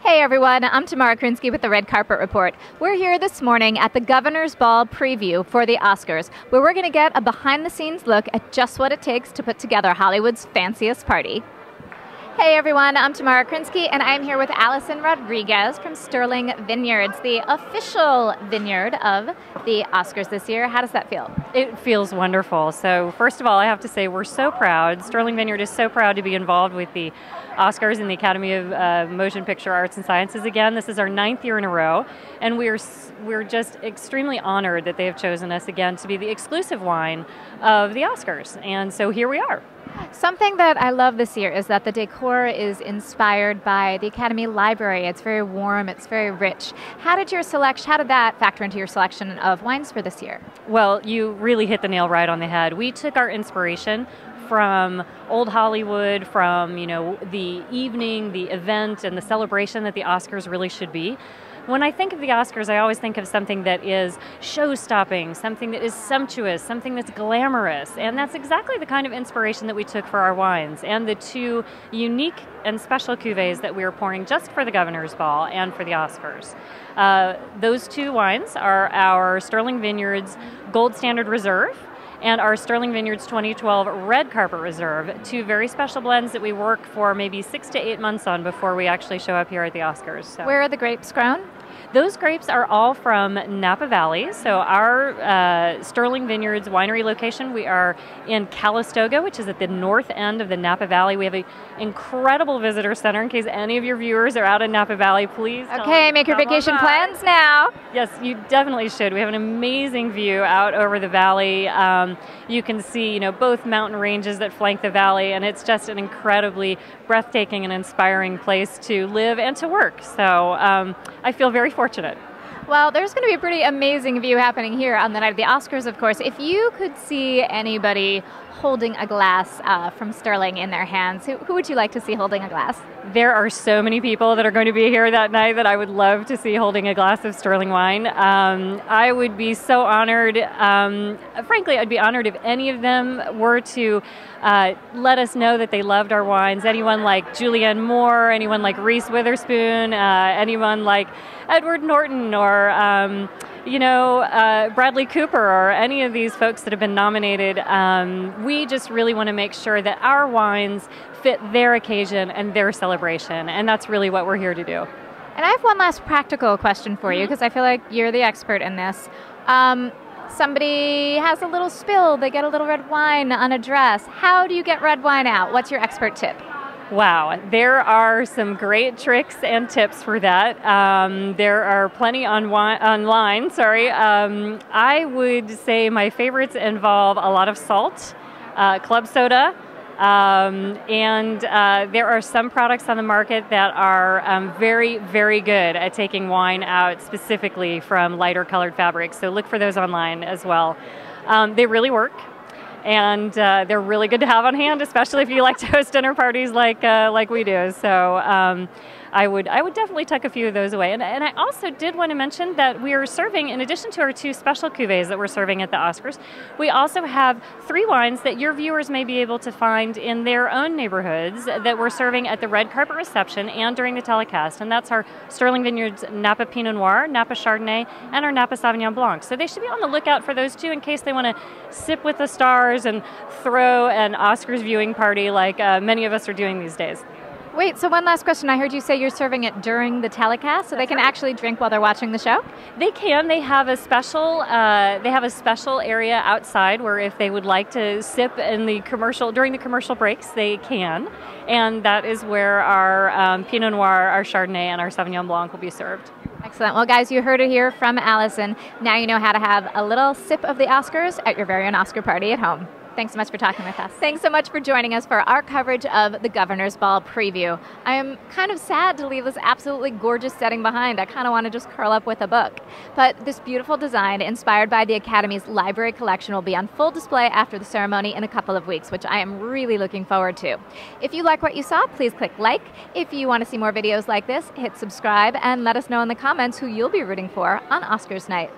Hey everyone, I'm Tamara Krinsky with the Red Carpet Report. We're here this morning at the Governor's Ball preview for the Oscars, where we're going to get a behind-the-scenes look at just what it takes to put together Hollywood's fanciest party. Hey everyone, I'm Tamara Krinsky, and I'm here with Allison Rodriguez from Sterling Vineyards, the official vineyard of the Oscars this year. How does that feel? It feels wonderful. So first of all, I have to say we're so proud. Sterling Vineyard is so proud to be involved with the Oscars and the Academy of Motion Picture Arts and Sciences again. This is our 9th year in a row, and we're just extremely honored that they have chosen us again to be the exclusive wine of the Oscars. And so here we are. Something that I love this year is that the decor is inspired by the Academy Library. It's very warm, it's very rich. How did that factor into your selection of wines for this year? Well, you really hit the nail right on the head. We took our inspiration from old Hollywood, from the evening, the event, and the celebration that the Oscars really should be. When I think of the Oscars, I always think of something that is show-stopping, something that is sumptuous, something that's glamorous, and that's exactly the kind of inspiration that we took for our wines, and the two unique and special cuvées that we are pouring just for the Governor's Ball and for the Oscars. Those two wines are our Sterling Vineyards Gold Standard Reserve and our Sterling Vineyards 2012 Red Carpet Reserve, two very special blends that we work for maybe 6 to 8 months on before we actually show up here at the Oscars. So. Where are the grapes grown? Those grapes are all from Napa Valley. So our Sterling Vineyards winery location, we are in Calistoga, which is at the north end of the Napa Valley. We have an incredible visitor center. In case any of your viewers are out in Napa Valley, please make your vacation plans now. Yes, you definitely should. We have an amazing view out over the valley. You can see, both mountain ranges that flank the valley, and it's just an incredibly breathtaking and inspiring place to live and to work. So I feel very fortunate. Well, there's going to be a pretty amazing view happening here on the night of the Oscars, of course. If you could see anybody holding a glass from Sterling in their hands, who would you like to see holding a glass? There are so many people that are going to be here that night that I would love to see holding a glass of Sterling wine. I would be so honored. Frankly, I'd be honored if any of them were to let us know that they loved our wines. Anyone like Julianne Moore, anyone like Reese Witherspoon, anyone like Edward Norton, or Bradley Cooper, or any of these folks that have been nominated. We just really want to make sure that our wines fit their occasion and their celebration, and that's really what we're here to do. And I have one last practical question for you, because I feel like you're the expert in this. Somebody has a little spill, they get a little red wine on a dress. How do you get red wine out? What's your expert tip? Wow, there are some great tricks and tips for that. There are plenty online. I would say my favorites involve a lot of salt, club soda, and there are some products on the market that are very, very good at taking wine out specifically from lighter colored fabrics. So look for those online as well. They really work. And they're really good to have on hand, especially if you like to host dinner parties like we do. So I would definitely tuck a few of those away. And I also did want to mention that we are serving, in addition to our two special cuvées that we're serving at the Oscars, we also have 3 wines that your viewers may be able to find in their own neighborhoods that we're serving at the Red Carpet reception and during the telecast. And that's our Sterling Vineyards Napa Pinot Noir, Napa Chardonnay, and our Napa Sauvignon Blanc. So they should be on the lookout for those two in case they want to sip with the stars and throw an Oscars viewing party like many of us are doing these days. Wait, so one last question. I heard you say you're serving it during the telecast, so they can actually drink while they're watching the show? They can. They have a special area outside where if they would like to sip during the commercial breaks, they can. And that is where our Pinot Noir, our Chardonnay, and our Sauvignon Blanc will be served. Excellent. Well, guys, you heard it here from Allison. Now you know how to have a little sip of the Oscars at your very own Oscar party at home. Thanks so much for talking with us. Thanks so much for joining us for our coverage of the Governor's Ball preview. I am kind of sad to leave this absolutely gorgeous setting behind. I kind of want to just curl up with a book. But this beautiful design, inspired by the Academy's library collection, will be on full display after the ceremony in a couple of weeks, which I am really looking forward to. If you like what you saw, please click like. If you want to see more videos like this, hit subscribe and let us know in the comments who you'll be rooting for on Oscars night.